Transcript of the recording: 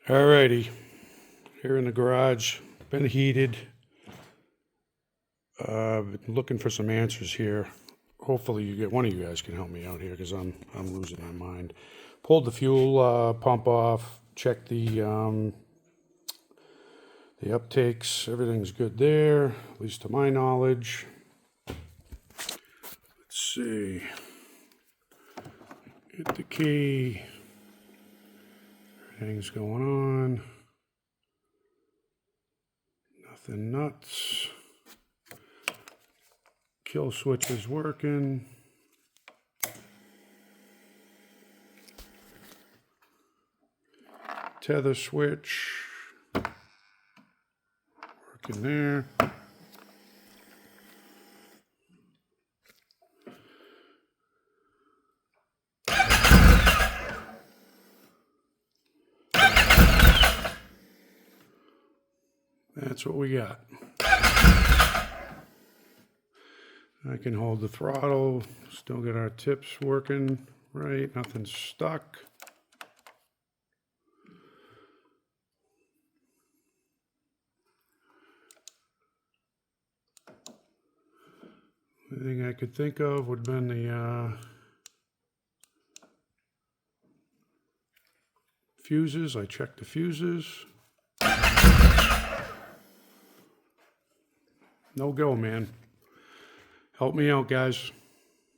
Alrighty, here in the garage, been heated. Been looking for some answers here. Hopefully one of you guys can help me out here because I'm losing my mind. Pulled the fuel pump off, checked the uptakes, everything's good there, at least to my knowledge. Let's see. Hit the key. Everything's going on. Nothing nuts. Kill switch is working. Tether switch. Working there. That's what we got. I can hold the throttle, still get our tips working right, nothing's stuck. The thing I could think of would have been the fuses. I checked the fuses. No go, man. Help me out, guys.